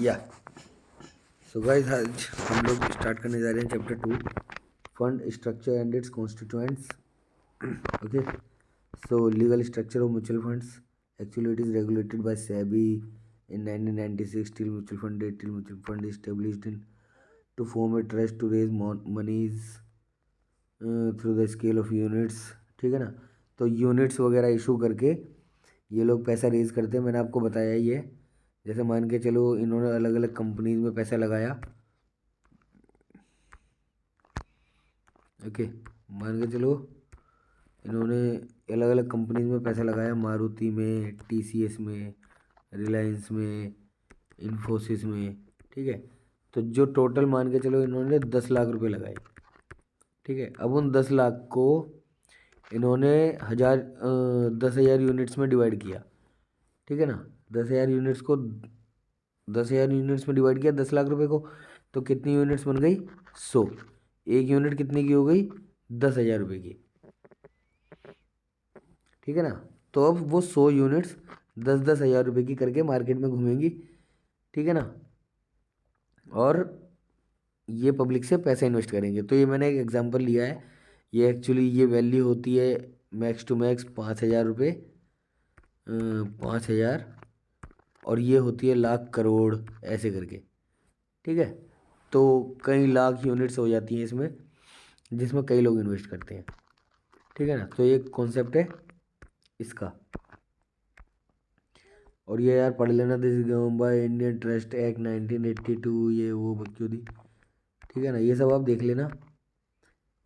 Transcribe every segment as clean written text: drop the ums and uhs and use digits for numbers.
या so guys, आज हम लोग स्टार्ट करने जा रहे हैं chapter 2, fund structure and it's constituents. Okay, so legal structure of mutual funds. Actually, it is regulated by SEBI in 1996 till mutual fund date. Till mutual fund is established in to form a trust to raise monies through the scale of units. ठीक है ना. तो units वगैरह issue करके ये लोग पैसा raise करते हैं. मैंने आपको बताया ये. जैसे मान के चलो, इन्होंने अलग अलग कंपनीज में पैसा लगाया. ओके, मान के चलो इन्होंने अलग अलग कंपनीज में पैसा लगाया. मारुति में, TCS में, रिलायंस में, इन्फोसिस में. ठीक है. तो जो टोटल मान के चलो इन्होंने 10 लाख रुपए लगाए. ठीक है. अब उन 10 लाख को इन्होंने 10,000 यूनिट्स में डिवाइड किया. ठीक है ना. 10,000 यूनिट्स को 10,000 यूनिट्स में डिवाइड किया 10 लाख रुपए को. तो कितनी यूनिट्स बन गई? 100. एक यूनिट कितने की हो गई? 10,000 रुपये की. ठीक है ना. तो अब वो 100 यूनिट्स 10,000 रुपये की करके मार्केट में घूमेंगी. ठीक है ना. और ये पब्लिक से पैसा इन्वेस्ट करेंगे. तो ये मैंने एक एग्जांपल लिया है. ये एक्चुअली ये वैल्यू होती है मैक्स टू मैक्स 5,000 रुपये, 5,000. और ये होती है लाख, करोड़, ऐसे करके. ठीक है. तो कई लाख यूनिट्स हो जाती हैं इसमें, जिसमें कई लोग इन्वेस्ट करते हैं. ठीक है ना. तो ये कॉन्सेप्ट है इसका. और ये यार पढ़ लेना, this govern by Indian trust act 1982, ये वो बकचोदी. ठीक है ना. ये सब आप देख लेना.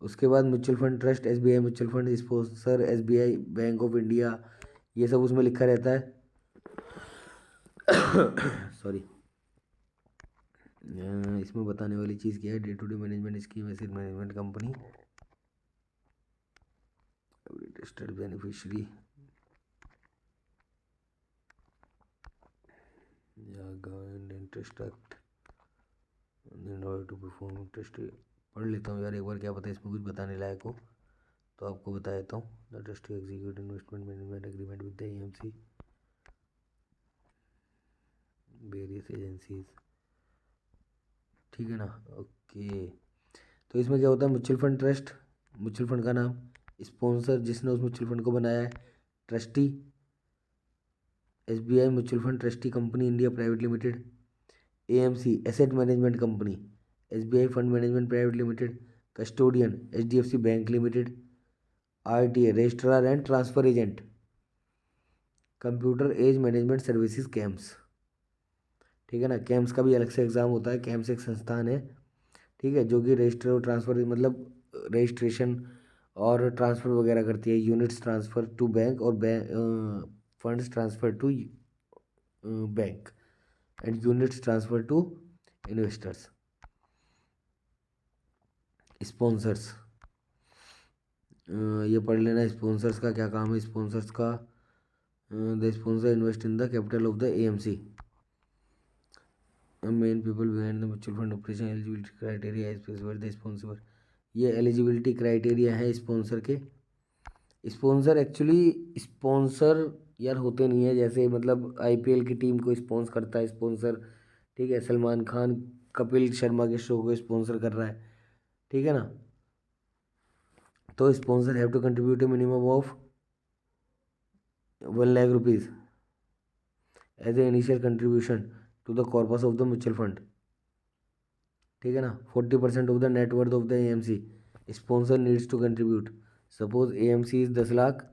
उसके बाद mutual fund trust, SBI mutual fund sponsor, SBI bank of India, ये सब उसमें लिखा रहता है. सॉरी. इसमें बताने वाली चीज़ क्या है? Day to day management scheme, asset management company, registered beneficiary, interest act in order to perform interest. पढ़ लेता हूँ यार एक बार, क्या पता इसमें कुछ बताने लायक हो तो आपको बता देता हूँ. The trust to execute investment management agreement with the AMC, various agencies. ठीक है ना. ओके. तो इसमें क्या होता है? Mutual fund trust, mutual fund का नाम, स्पॉन्सर जिसने उस म्यूचुअल फंड को बनाया है, trustee SBI mutual fund trustee company India private limited, AMC asset management company, SBI fund management private limited, custodian HDFC bank limited, RTA registrar and transfer agent, computer age management services CAMS. ठीक है ना. Camps का भी अलग से exam होता है. Camps एक संस्थान है. ठीक है. जो कि रजिस्टर और ट्रांसफर, मतलब रजिस्ट्रेशन और ट्रांसफ़र वगैरह करती है. यूनिट्स ट्रांसफ़र टू बैंक और funds transfer to bank and units transfer to investors. Sponsors, ये पढ़ लेना. स्पॉन्सर्स का क्या काम है? स्पॉन्सर्स का, the sponsor invest in the capital of the AMC. Main people behind the mutual fund operation, eligibility criteria specified the sponsor. ये eligibility criteria है स्पॉन्सर के. स्पॉन्सर एक्चुअली स्पॉन्सर यार होते नहीं है. जैसे मतलब IPL की टीम को स्पॉन्सर करता है स्पॉन्सर. ठीक है. सलमान खान कपिल शर्मा के शो को स्पॉन्सर कर रहा है. ठीक है ना. तो sponsor have to contribute a minimum of 1 lakh rupees as a initial contribution to the corpus of the mutual fund. ठीक है ना. 40% of the net worth of the AMC sponsor needs to contribute. Suppose AMC is 10 lakh,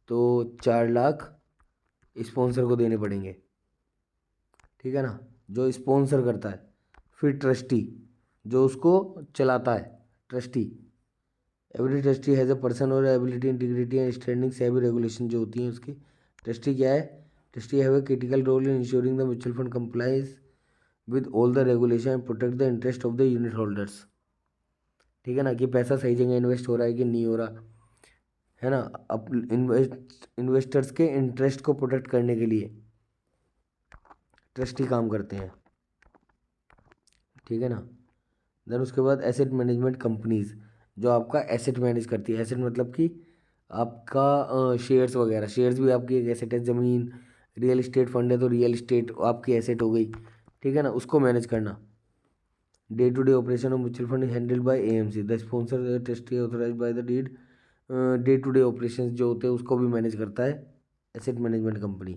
तो 4 lakh sponsor को देने पड़ेंगे. ठीक है ना. जो स्पॉन्सर करता है. फिर ट्रस्टी जो उसको चलाता है, trustee. Every trustee has a person और एबिलिटी, इंटीग्रिटी एंड स्टैंडिंग. सभी रेगुलेशन जो होती हैं उसकी. ट्रस्टी क्या है? Trustee have a critical role in ensuring the mutual fund complies with all the regulation and protect the interest of the unit holders. ठीक है ना. कि पैसा सही जगह इन्वेस्ट हो रहा है कि नहीं हो रहा है ना. अब इन्वेस्टर्स के इंटरेस्ट को प्रोटेक्ट करने के लिए ट्रस्टी काम करते हैं. ठीक है ना. देन उसके बाद एसेट मैनेजमेंट कंपनीज, जो आपका एसेट मैनेज करती है. एसेट मतलब कि आपका शेयर्स वगैरह. शेयर्स भी आपकी एक एसेट है. ज़मीन, रियल इस्टेट फंड है तो रियल इस्टेट आपकी एसेट हो गई. ठीक है ना, उसको मैनेज करना। Day to day operation of mutual fund handled by AMC, the sponsor trustee authorised by the deed. Day to day operation जो होते हैं उसको भी मैनेज करता है asset management company.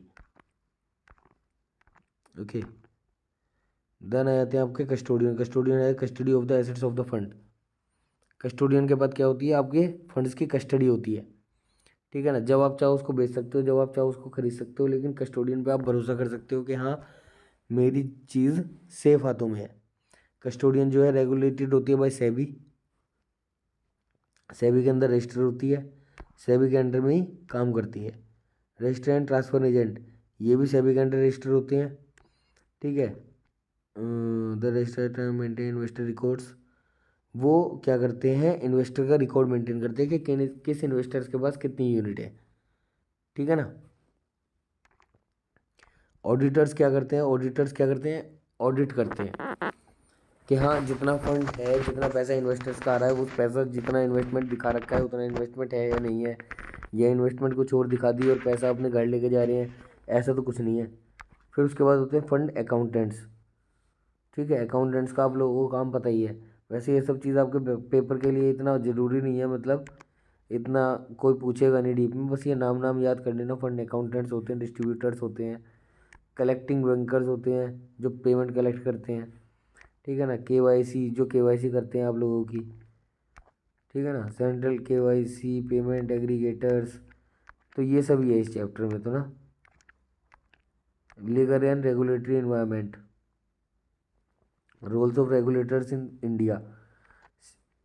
Okay, then आ जाते हैं आपके कस्टोडियन। कस्टोडियन है custody of the assets of the fund. Custodian के बाद क्या होती है, आपके फंड्स की कस्टडी होती है। ठीक है ना, जब आप चाहो उसको बेच सकते हो, जब आप चाहो उसको खरीद सकते हो, लेकिन कस्टोडियन पे आप भरोसा कर सकते हो कि हाँ मेरी चीज़ सेफ हाथों में है। कस्टोडियन जो है रेगुलेटेड होती है बाय सेबी। सेबी के अंदर रजिस्टर होती है, सेबी के अंडर में ही काम करती है। रजिस्टर एंड ट्रांसफर एजेंट, ये भी सेबी के अंडर रजिस्टर होते हैं। ठीक है, the register maintain investor records, वो क्या करते हैं, इन्वेस्टर का रिकॉर्ड मेंटेन करते हैं कि किस इन्वेस्टर्स के पास कितनी यूनिट है। ठीक है ना। ऑडिटर्स क्या करते हैं, ऑडिटर्स क्या करते हैं, ऑडिट करते हैं कि हाँ जितना फंड है, जितना पैसा इन्वेस्टर्स का आ रहा है, वो पैसा जितना इन्वेस्टमेंट दिखा रखा है उतना इन्वेस्टमेंट है या नहीं है, या इन्वेस्टमेंट कुछ और दिखा दी और पैसा अपने घर लेके जा रहे हैं, ऐसा तो कुछ नहीं है। फिर उसके बाद होते हैं फंड अकाउंटेंट्स। ठीक है, अकाउंटेंट्स का आप लोगों को काम पता ही है। वैसे ये सब चीज़ आपके पेपर के लिए इतना ज़रूरी नहीं है, मतलब इतना कोई पूछेगा नहीं डीप में, बस ये नाम नाम याद कर लेना। फंड अकाउंटेंट्स होते हैं, डिस्ट्रीब्यूटर्स होते हैं, कलेक्टिंग बैंकर्स होते हैं जो पेमेंट कलेक्ट करते हैं। ठीक है ना, केवाईसी जो केवाईसी करते हैं आप लोगों की। ठीक है ना, सेंट्रल केवाईसी, पेमेंट एग्रीगेटर्स, तो ये सब ही है इस चैप्टर में तो ना। Legal and regulatory environment, roles of regulators in India.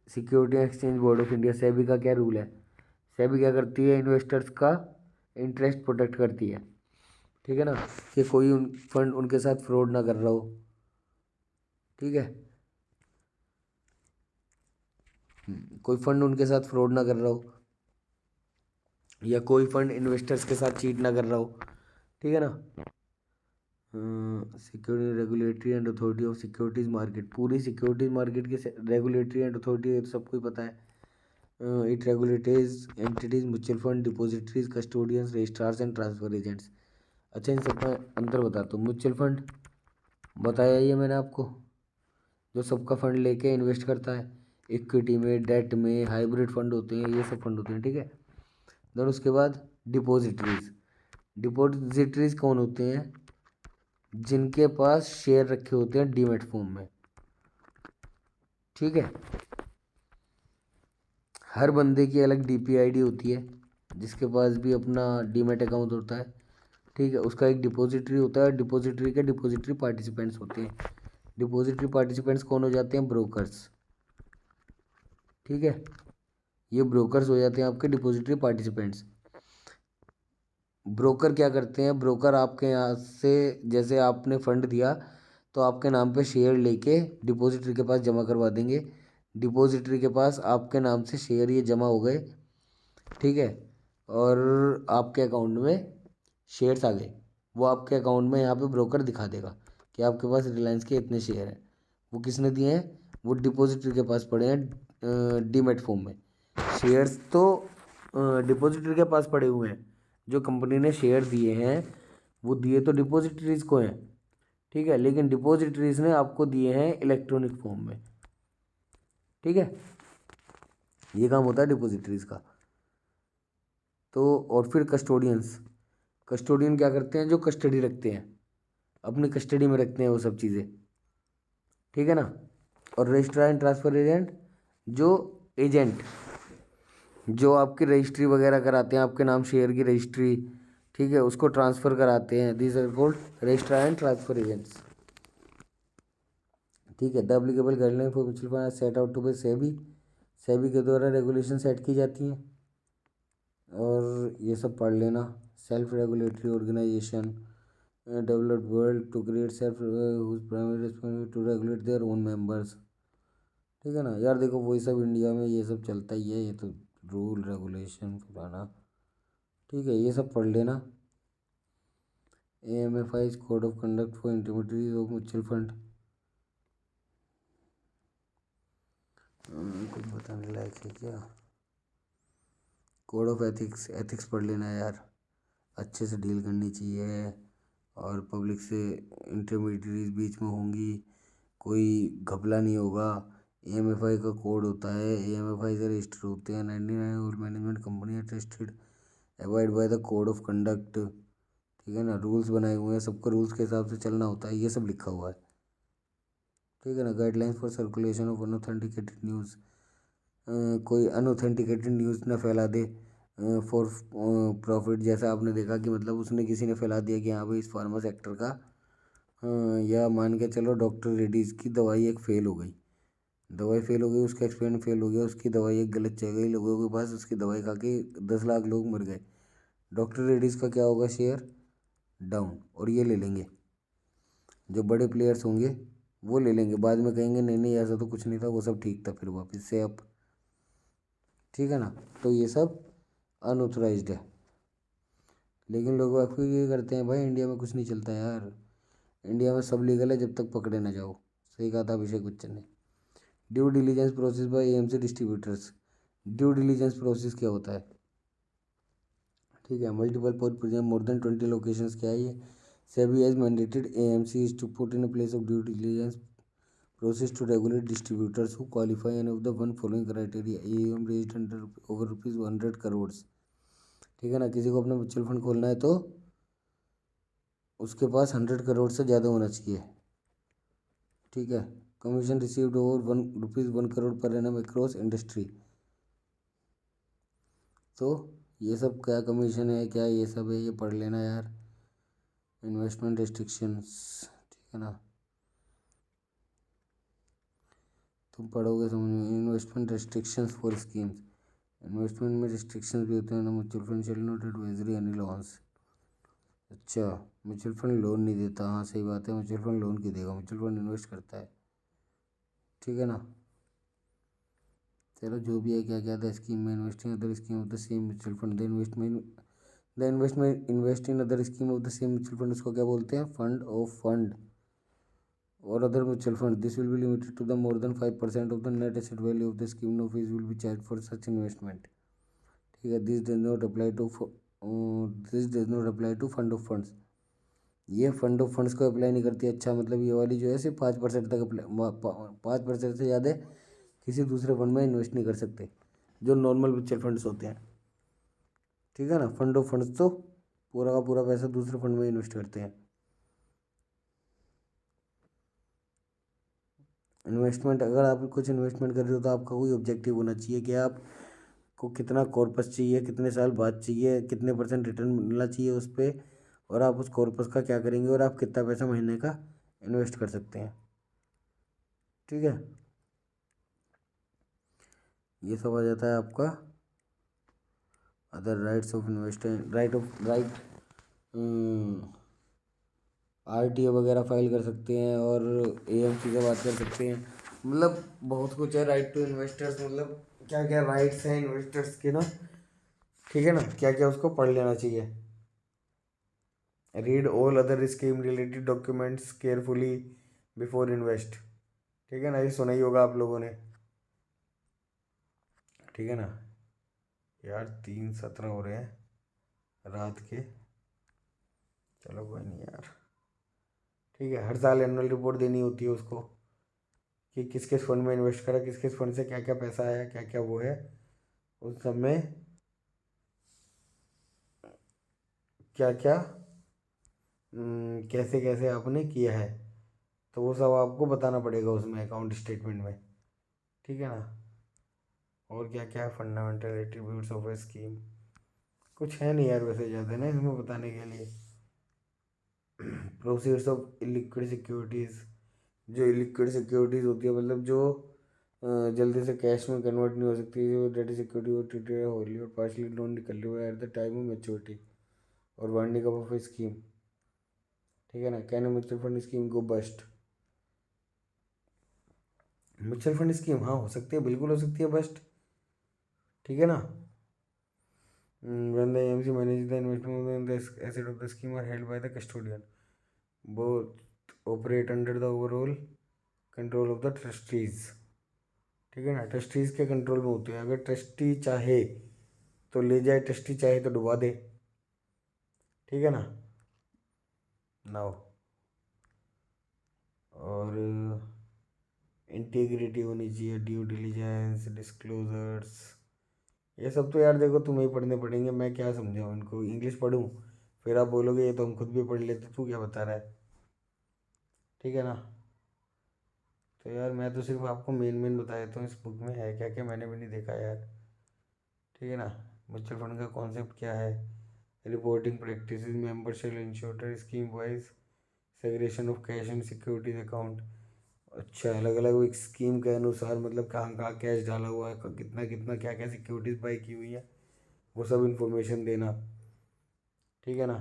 Securities exchange board of India, SEBI का क्या रूल है, सेबी क्या करती है, इन्वेस्टर्स का इंटरेस्ट प्रोटेक्ट करती है। ठीक है ना, कि कोई फंड उनके साथ फ्रॉड ना कर रहा हो। ठीक है, कोई फंड उनके साथ फ्रॉड ना कर रहा हो, या कोई फंड इन्वेस्टर्स के साथ चीट ना कर रहा हो। ठीक है ना। Security regulatory and authority of securities market, पूरी सिक्योरिटीज मार्केट की रेगुलेटरी एंड अथॉरिटी तो सबको ही पता है। It regulatories entities, mutual fund, depositories, custodians, registrars and transfer agents. अच्छा, इन सबका अंतर बताता हूँ। म्यूचुअल फंड बताया ही है मैंने आपको, जो सबका फंड लेके इन्वेस्ट करता है, इक्विटी में, डेट में, हाइब्रिड फंड होते हैं, ये सब फंड होते हैं। ठीक है, देन उसके बाद डिपॉजिटरीज। डिपॉजिटरीज कौन होते हैं, जिनके पास शेयर रखे होते हैं डीमैट फॉर्म में। ठीक है, हर बंदे की अलग डीपीआईडी होती है, जिसके पास भी अपना डीमैट अकाउंट होता है। ठीक है, उसका एक डिपॉजिटरी होता है, डिपॉजिटरी के डिपॉजिटरी पार्टिसिपेंट्स होते हैं। डिपॉजिटरी पार्टिसिपेंट्स कौन हो जाते हैं, ब्रोकर्स। ठीक है, ये ब्रोकर्स हो जाते हैं आपके डिपॉजिटरी पार्टिसिपेंट्स। ब्रोकर क्या करते हैं, ब्रोकर आपके यहाँ से जैसे आपने फंड दिया तो आपके नाम पे शेयर लेके डिपॉजिटरी के पास जमा करवा देंगे। डिपॉजिटरी के पास आपके नाम से शेयर ये जमा हो गए। ठीक है, और आपके अकाउंट में शेयर्स आ गए, वो आपके अकाउंट में यहाँ पे ब्रोकर दिखा देगा कि आपके पास रिलायंस के इतने शेयर हैं। वो किसने दिए हैं, वो डिपॉजिटरी के पास पड़े हैं डीमैट फॉर्म में। शेयर्स तो डिपॉजिटरी के पास पड़े हुए हैं, जो कंपनी ने शेयर दिए हैं वो दिए तो डिपॉजिटरीज को हैं। ठीक है, लेकिन डिपॉजिटरीज ने आपको दिए हैं इलेक्ट्रॉनिक फॉर्म में। ठीक है, ये काम होता है डिपॉजिटरीज का। तो और फिर कस्टोडियंस, कस्टोडियन क्या करते हैं, जो कस्टडी रखते हैं, अपनी कस्टडी में रखते हैं वो सब चीज़ें। ठीक है ना। और रजिस्ट्रार एंड ट्रांसफर एजेंट, जो एजेंट जो आपकी रजिस्ट्री वगैरह कराते हैं, आपके नाम शेयर की रजिस्ट्री, ठीक है, उसको ट्रांसफ़र कराते हैं, these are called registrar and transfer agents. ठीक है, the applicable guideline for mutual fund set out to by SEBI, SEBI के द्वारा रेगुलेशन सेट की जाती हैं। और ये सब पढ़ लेना। Self regulatory organisation developed world to create self whose primary responsibility to regulate their own members. ठीक है ना यार, देखो वही सब इंडिया में ये सब चलता ही है, ये तो रूल रेगुलेशन पुराना। ठीक है, ये सब पढ़ लेना। AMFI code of conduct for intermediaries of mutual fund, कुछ बताने लायक है क्या। कोड ऑफ एथिक्स, एथिक्स पढ़ लेना यार, अच्छे से डील करनी चाहिए। और पब्लिक से इंटरमीडियरीज बीच में होंगी, कोई घपला नहीं होगा। एएमएफआई का कोड होता है, एएमएफआई से रजिस्टर होते हैं। 99 और मैनेजमेंट कंपनी है trusted, avoid by the code of conduct. ठीक है ना, रूल्स बनाए हुए हैं, सबको रूल्स के हिसाब से चलना होता है, ये सब लिखा हुआ है। ठीक है ना, guidelines for circulation of unauthenticated news, कोई अनऑथेंटिकेटेड न्यूज़ ना फैला दे फॉर प्रॉफिट। जैसा आपने देखा कि मतलब उसने किसी ने फैला दिया कि हाँ भाई इस फार्मा सेक्टर का या मान के चलो डॉक्टर रेड्डीज़ की दवाई एक फ़ेल हो गई, दवाई फ़ेल हो गई, उसका एक्सपेरिमेंट फ़ेल हो गया, उसकी दवाई एक गलत चल गई लोगों के पास, उसकी दवाई खा के 10 लाख लोग मर गए। डॉक्टर रेड्डीज़ का क्या होगा, शेयर डाउन, और ये ले लेंगे, जो बड़े प्लेयर्स होंगे वो ले लेंगे, बाद में कहेंगे नहीं नहीं ऐसा तो कुछ नहीं था, वो सब ठीक था, फिर वापस से अब। ठीक है ना, तो ये सब अनऑथराइज्ड है। लेकिन लोग फिर ये करते हैं, भाई इंडिया में कुछ नहीं चलता यार, इंडिया में सब लीगल है जब तक पकड़े ना जाओ। सही कहा था अभिषेक बच्चन ने। Due diligence process by AMC distributors. Due diligence process क्या होता है? ठीक है, multiple for present more than 20 locations, क्या है ये? SEBI has mandated AMC is to put in place of due diligence process to regulate distributors who qualify any of the one following criteria. AUM raised under over rupees 100 crores। ठीक है ना, किसी को अपना mutual fund खोलना है तो उसके पास 100 करोड़ से ज़्यादा होना चाहिए। ठीक है, commission received over ₹1 per annum across industry. तो ये सब क्या कमीशन है, क्या ये सब है, ये पढ़ लेना यार। इन्वेस्टमेंट रिस्ट्रिक्शंस, ठीक है ना, तुम पढ़ोगे समझ में। Investment restrictions for schemes, investment में रिस्ट्रिक्शंस भी होते हैं ना। Mutual fund shall not advisory any loans. अच्छा, म्यूचुअल फंड लोन नहीं देता, हाँ सही बात है, म्यूचुअल फंड लोन क्यों देगा, म्यूचुअल फंड इन्वेस्ट करता है। ठीक है ना, चलो जो भी है, क्या क्या था स्कीम में investing other scheme of the same mutual fund, the investment invest in other scheme of the same mutual fund, उसको क्या बोलते हैं, फंड ऑफ फंड और other mutual fund. This will be limited to the more than 5% of the net asset value of the scheme, no fees will be charge for such investment. ठीक है, this does not apply to fund of funds. ये fund of funds को apply नहीं करती। अच्छा, मतलब ये वाली जो है सिर्फ 5% तक अप्लाई, 5% से ज़्यादा किसी दूसरे फंड में इन्वेस्ट नहीं कर सकते, जो नॉर्मल म्यूचुअल फंड्स होते हैं। ठीक है ना, फंड ऑफ फंड्स तो पूरा का पूरा पैसा दूसरे फंड में इन्वेस्ट करते हैं। इन्वेस्टमेंट, अगर आप कुछ इन्वेस्टमेंट कर रहे हो तो आपका कोई ऑब्जेक्टिव होना चाहिए कि आपको कितना कॉर्पस चाहिए, कितने साल बाद चाहिए, कितने % रिटर्न मिलना चाहिए उस पर, और आप उस कॉर्पस का क्या करेंगे, और आप कितना पैसा महीने का इन्वेस्ट कर सकते हैं। ठीक है, ये सब आ जाता है आपका other rights of investor, right RTO वगैरह फाइल कर सकते हैं, और एएमसी से बात कर सकते हैं। मतलब बहुत कुछ है राइट टू इन्वेस्टर्स, मतलब क्या क्या राइट्स हैं इन्वेस्टर्स के ना। ठीक है ना, क्या क्या उसको पढ़ लेना चाहिए। Read all other scheme related documents carefully before invest. ठीक है ना, ये सुना ही होगा आप लोगों ने। ठीक है ना यार, 3:17 हो रहे हैं रात के, चलो कोई नहीं यार। ठीक है, हर साल एनुअल रिपोर्ट देनी होती है उसको कि किस किस फंड में इन्वेस्ट करा, किस किस फंड से क्या क्या पैसा आया, क्या क्या वो है, उस सब में क्या क्या कैसे कैसे आपने किया है, तो वो सब आपको बताना पड़ेगा उसमें अकाउंट स्टेटमेंट में। ठीक है ना, और क्या क्या है fundamental attributes of a scheme, कुछ है नहीं यार वैसे ज़्यादा ना इसमें बताने के लिए। प्रोसीड्स ऑफ इलिक्विड सिक्योरिटीज़, जो इलिक्विड सिक्योरिटीज़ होती है, मतलब जो जल्दी से कैश में कन्वर्ट नहीं हो सकती, जो डेट सिक्योरिटी वो ट्रीटेड होली और पार्शली नॉन निकल at the time of maturity और winding up of a scheme. ठीक है ना, कैन म्यूचुअल फंड स्कीम को बस्ट। म्यूचुअल फंड स्कीम हाँ हो सकती है, बिल्कुल हो सकती है बस्ट। ठीक है ना, when the AMC manages the investment in the asset of the scheme are held by the custodian, both operate under the overall control of the trustees। ठीक है ना, ट्रस्टीज के कंट्रोल में होते हैं। अगर ट्रस्टी चाहे तो ले जाए, ट्रस्टी चाहे तो डुबा दे। ठीक है ना, नाउ। और इंटीग्रिटी होनी चाहिए, ड्यू डिलीजेंस, डिस्क्लोजर्स, ये सब तो यार देखो तुम्हें ही पढ़ने पड़ेंगे, मैं क्या समझाऊँ इनको, इंग्लिश पढ़ूँ फिर आप बोलोगे ये तो हम खुद भी पढ़ लेते, तू क्या बता रहा है। ठीक है ना। तो यार मैं तो सिर्फ आपको मेन मेन बता देता हूँ इस बुक में है क्या क्या, मैंने भी नहीं देखा यार। ठीक है ना। म्यूचुअल फंड का कॉन्सेप्ट क्या है, reporting practice, member shall ensure scheme wise segregation of cash and securities account. अच्छा, अलग अलग एक स्कीम के अनुसार मतलब कहाँ कहाँ कैश डाला हुआ है, कितना कितना क्या क्या सिक्योरिटीज बाई की हुई है, वो सब इन्फॉर्मेशन देना। ठीक है ना।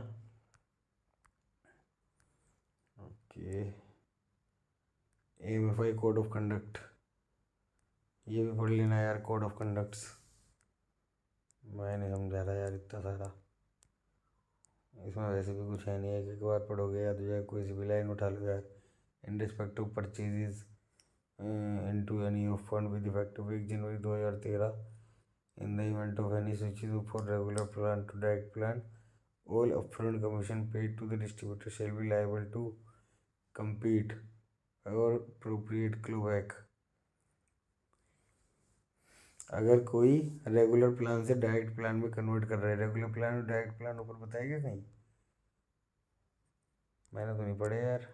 Okay. AMFI code of conduct, ये भी पढ़ लेना यार, कोड ऑफ कंडक्ट्स। मैं नहीं समझा रहा यार इतना सारा, इसमें वैसे भी कुछ है नहीं है, एक बार पढ़ोगे या तो जाए कोई सी भी लाइन उठा लो यार। In respect of purchases into any of fund with effect 1 January 2013, in the event of any switches for regular plan to direct plan, all upfront commission paid to the distributor shall be liable to compete or appropriate clawback। अगर कोई regular plan से direct plan में convert कर रहा है, regular plan और direct plan ऊपर बताएगा कहीं, मैंने तो नहीं पढ़े यार।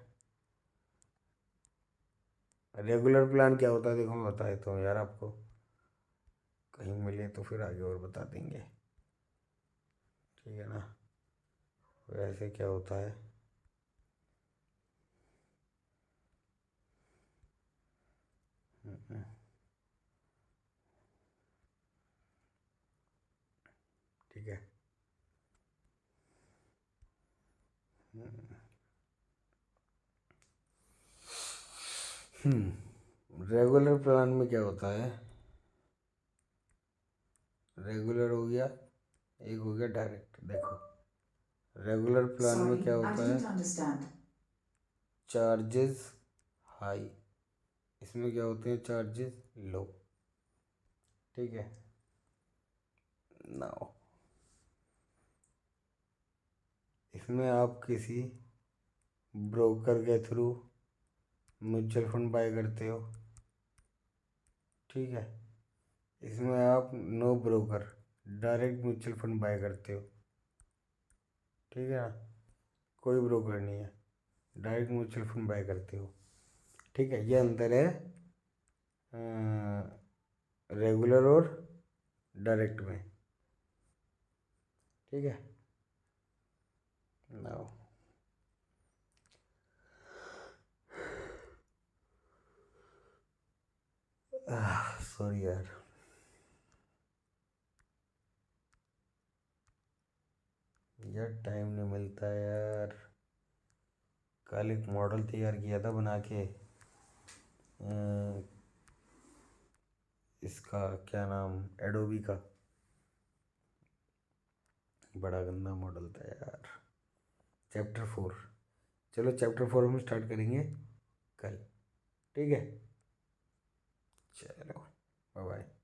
रेगुलर प्लान क्या होता है देखो मैं बता देता हूँ यार आपको, कहीं मिले तो फिर आगे और बता देंगे। ठीक है ना। वैसे क्या होता है, ठीक है। रेगुलर प्लान में क्या होता है, रेगुलर हो गया, एक हो गया डायरेक्ट। देखो रेगुलर प्लान में क्या होता है, चार्जेस हाई, इसमें क्या होते हैं, चार्जेस लो। ठीक है। नाउ इसमें आप किसी ब्रोकर के थ्रू म्यूचुअल फंड बाय करते हो। ठीक है। इसमें आप no broker direct mutual fund buy करते हो। ठीक है ना, कोई ब्रोकर नहीं है, डायरेक्ट म्यूचुअल फंड बाय करते हो। ठीक है, ये अंतर है रेगुलर और डायरेक्ट में। ठीक है। नाउ सॉरी यार, यार टाइम नहीं मिलता यार। कल एक मॉडल तैयार किया था बना के, इसका क्या नाम, एडोबी का, बड़ा गंदा मॉडल था यार। चैप्टर 4, चलो चैप्टर 4 हम स्टार्ट करेंगे कल। ठीक है, चलो बाय बाय।